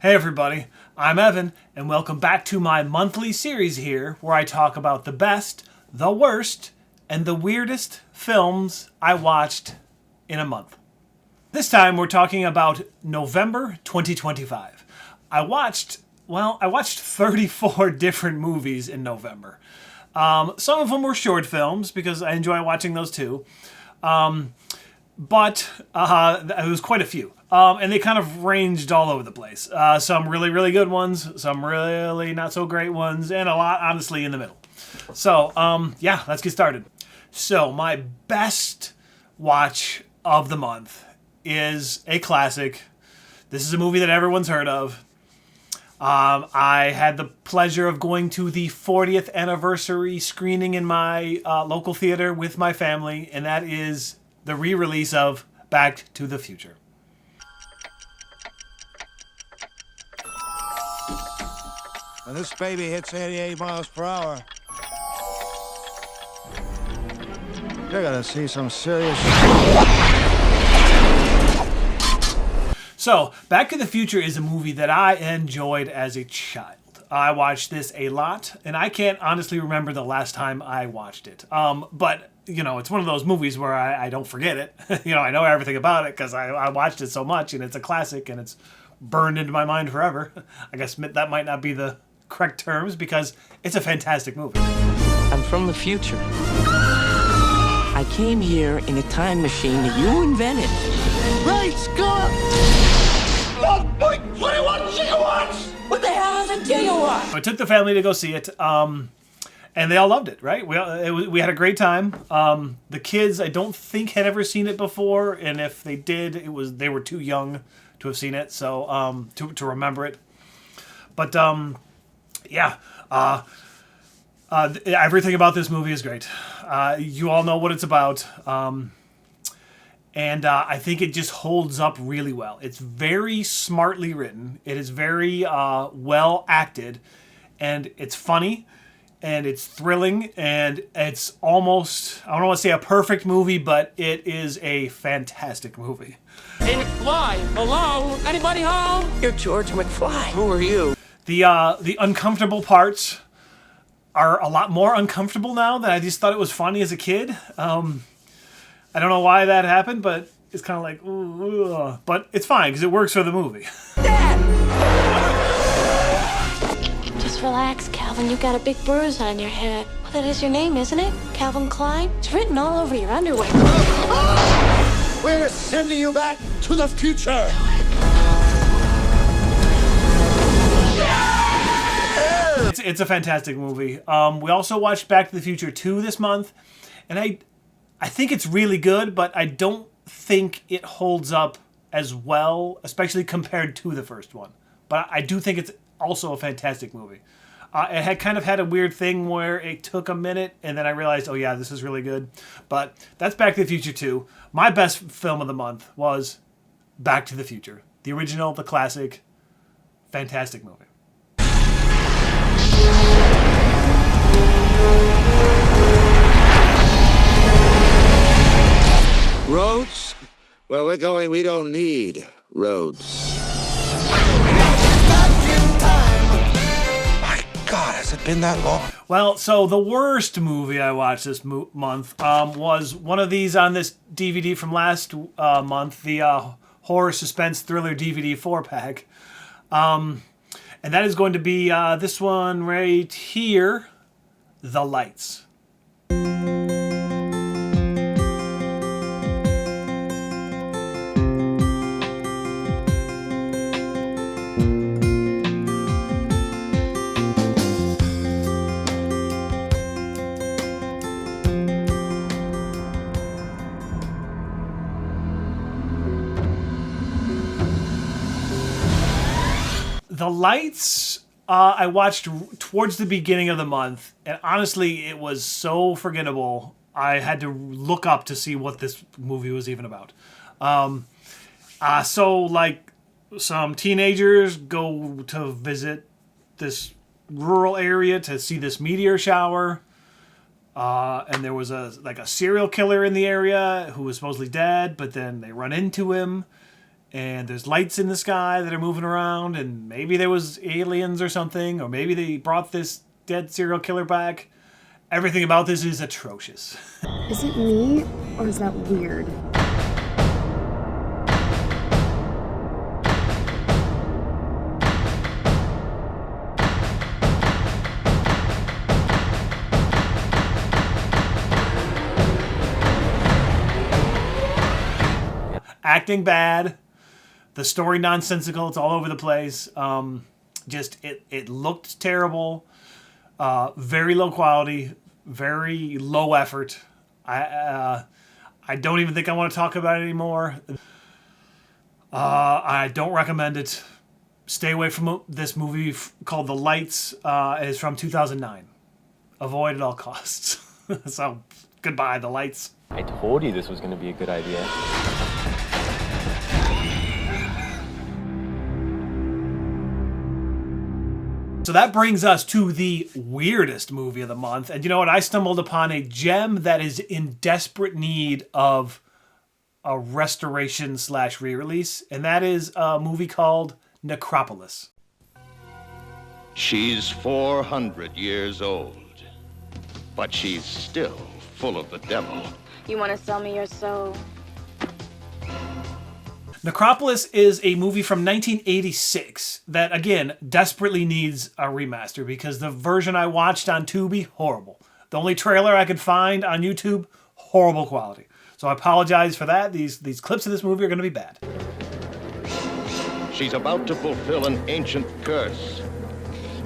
Hey everybody, I'm Evan, and welcome back to my monthly series here where I talk about the best, the worst, and the weirdest films I watched in a month. This time we're talking about November 2025. I watched 34 different movies in November. Some of them were short films because I enjoy watching those too. But it was quite a few. And they kind of ranged all over the place. Some really, really good ones, some really not so great ones, and a lot, honestly, in the middle. So, yeah, let's get started. So, my best watch of the month is a classic. This is a movie that everyone's heard of. I had the pleasure of going to the 40th anniversary screening in my local theater with my family, and that is the re-release of Back to the Future. When this baby hits 88 miles per hour, you're gonna see some serious shit. So, Back to the Future is a movie that I enjoyed as a child. I watched this a lot, and I can't honestly remember the last time I watched it. But, you know, it's one of those movies where I don't forget it. I know everything about it because I watched it so much, and it's a classic, and it's burned into my mind forever. I guess that might not be the correct terms because it's a fantastic movie. I'm from the future. I came here in a time machine that you invented. Great Scott! 1.21 gigawatts! What the hell is a gigawatt? I took the family to go see it, and they all loved it, right? We had a great time. The kids, I don't think, had ever seen it before, and if they did, they were too young to have seen it, so to remember it. But yeah, everything about this movie is great. You all know what it's about. And I think it just holds up really well. It's very smartly written. It is very well acted. And it's funny. And it's thrilling. And it's almost, I don't want to say a perfect movie, but it is a fantastic movie. Hey, McFly, hello? Anybody home? You're George McFly. Who are you? The uncomfortable parts are a lot more uncomfortable now than I just thought it was funny as a kid. I don't know why that happened, but it's kind of like, ooh. But it's fine because it works for the movie. Dad! Just relax, Calvin. You've got a big bruise on your head. Well, that is your name, isn't it? Calvin Klein? It's written all over your underwear. We're sending you back to the future! It's a fantastic movie. We also watched Back to the Future 2 this month, and I think it's really good, but I don't think it holds up as well, especially compared to the first one. But I do think it's also a fantastic movie. It had kind of had a weird thing where it took a minute, and then I realized, oh yeah, this is really good. But that's Back to the Future 2. My best film of the month was Back to the Future. The original, the classic, fantastic movie. Roads? Where we're going, we don't need roads. My God, has it been that long? Well, so the worst movie I watched this month was one of these on this DVD from last month, the horror suspense thriller DVD 4-pack. And that is going to be this one right here, The Lights. The Lights, I watched towards the beginning of the month, and honestly, it was so forgettable. I had to look up to see what this movie was even about. So, like, some teenagers go to visit this rural area to see this meteor shower. And there was a serial killer in the area who was supposedly dead, but then they run into him. and there's lights in the sky that are moving around, and maybe there was aliens or something, or maybe they brought this dead serial killer back. Everything about this is atrocious. Is it me, or is that weird? Acting bad, the story nonsensical, it's all over the place. It looked terrible, very low quality, very low effort. I don't even think I want to talk about it anymore. I don't recommend it. Stay away from this movie called The Lights. It's from 2009. Avoid at all costs. So, goodbye, The Lights. I told you this was going to be a good idea. So that brings us to the weirdest movie of the month. And you know what? I stumbled upon a gem that is in desperate need of a restoration / re-release. And that is a movie called Necropolis. She's 400 years old, but she's still full of the devil. You want to sell me your soul? Necropolis is a movie from 1986 that, again, desperately needs a remaster because the version I watched on Tubi, horrible. The only trailer I could find on YouTube, horrible quality. So I apologize for that. These clips of this movie are going to be bad. She's about to fulfill an ancient curse.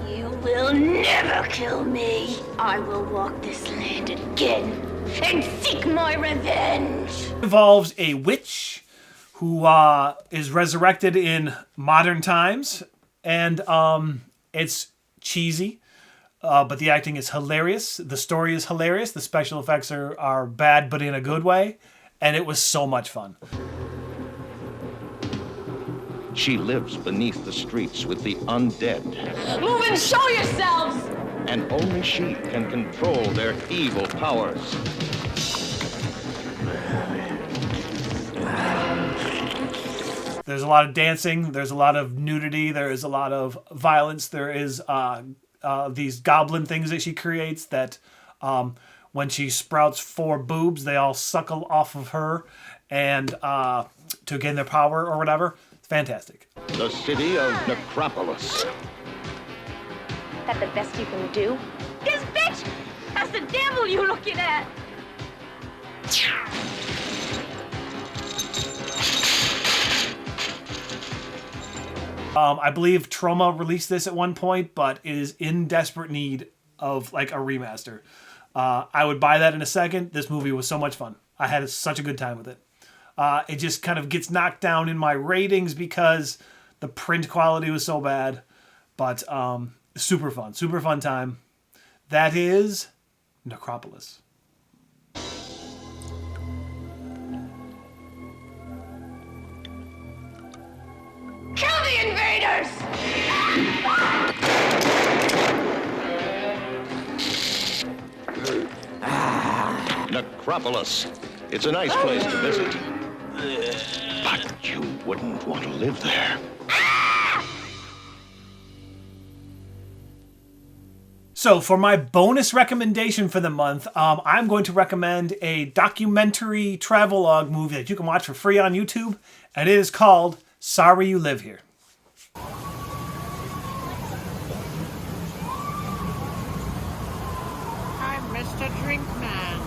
You will never kill me. I will walk this land again and seek my revenge. It involves a witch who is resurrected in modern times, and it's cheesy, but the acting is hilarious. The story is hilarious. The special effects are bad, but in a good way, and it was so much fun. She lives beneath the streets with the undead, Move and show yourselves! and only she can control their evil powers. There's a lot of dancing. There's a lot of nudity. There is a lot of violence. There is these goblin things that she creates that when she sprouts 4 boobs, they all suckle off of her and to gain their power or whatever. It's fantastic. The city of Necropolis. That the best you can do? This bitch! That's the devil you're looking at! I believe Trauma released this at one point, but is in desperate need of like a remaster. I would buy that in a second. This movie was so much fun. I had such a good time with it. It just kind of gets knocked down in my ratings because the print quality was so bad. But super fun time. That is Necropolis. Kill the invaders! Necropolis. It's a nice place to visit. But you wouldn't want to live there. So for my bonus recommendation for the month, I'm going to recommend a documentary travelogue movie that you can watch for free on YouTube, and it is called Sorry You Live Here. I'm Mr. Drinkman.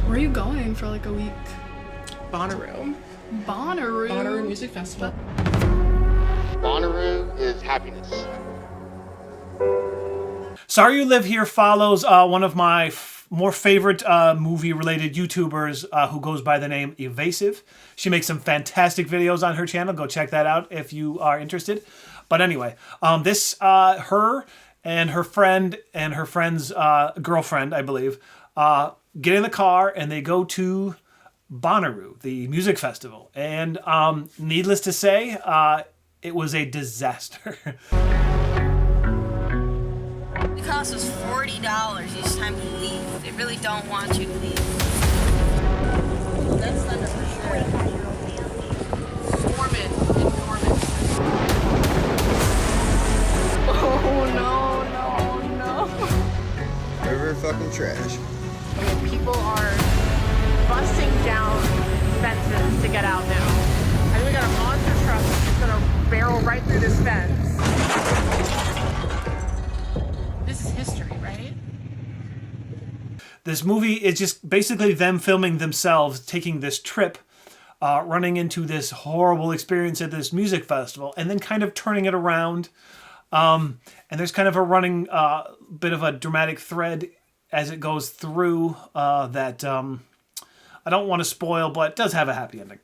Where are you going for like a week? Bonnaroo. Bonnaroo? Bonnaroo Music Festival. Bonnaroo is happiness. Sorry You Live Here follows one of my more favorite movie-related YouTubers who goes by the name Evasive. She makes some fantastic videos on her channel. Go check that out if you are interested. But anyway, her and her friend and her friend's girlfriend, I believe, get in the car and they go to Bonnaroo, the music festival. And needless to say, it was a disaster. It costs us $40 each time you leave. They really don't want you to leave. That's thunder for sure. talking trash. Okay, people are busting down fences to get out now. I think we got a monster truck that's gonna barrel right through this fence. This is history, right? This movie is just basically them filming themselves taking this trip, running into this horrible experience at this music festival, and then kind of turning it around. And there's kind of a running bit of a dramatic thread as it goes through that I don't want to spoil, but it does have a happy ending.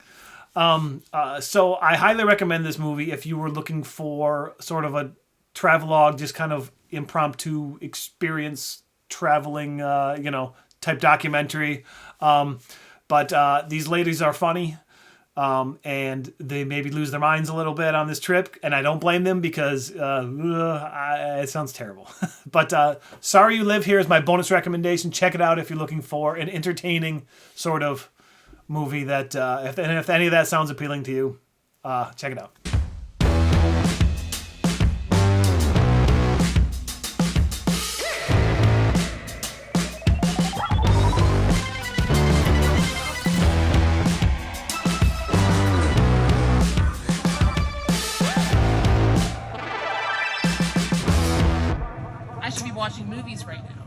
So I highly recommend this movie if you were looking for sort of a travelogue, just kind of impromptu experience traveling, type documentary. But these ladies are funny. And they maybe lose their minds a little bit on this trip, and I don't blame them because it sounds terrible. But Sorry You Live Here is my bonus recommendation. Check it out if you're looking for an entertaining sort of movie that, if any of that sounds appealing to you, check it out. I should be watching movies right now.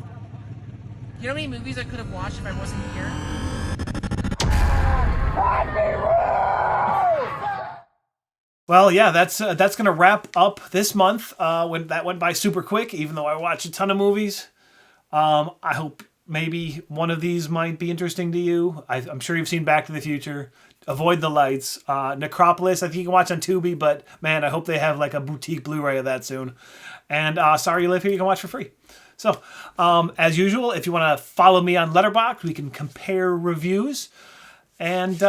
You know how many movies I could have watched if I wasn't here? Well, yeah, that's going to wrap up this month. When that went by super quick, even though I watched a ton of movies. I hope maybe one of these might be interesting to you. I'm sure you've seen Back to the Future. Avoid the Lights. Necropolis, I think you can watch on Tubi, but man, I hope they have like a boutique Blu-ray of that soon. And Sorry You Live Here, you can watch for free. So, as usual, if you want to follow me on Letterboxd, we can compare reviews. And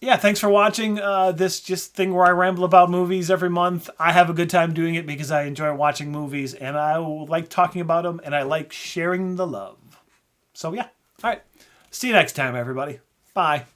yeah, thanks for watching this just thing where I ramble about movies every month. I have a good time doing it because I enjoy watching movies, and I like talking about them, and I like sharing the love. So yeah, all right. See you next time, everybody. Bye.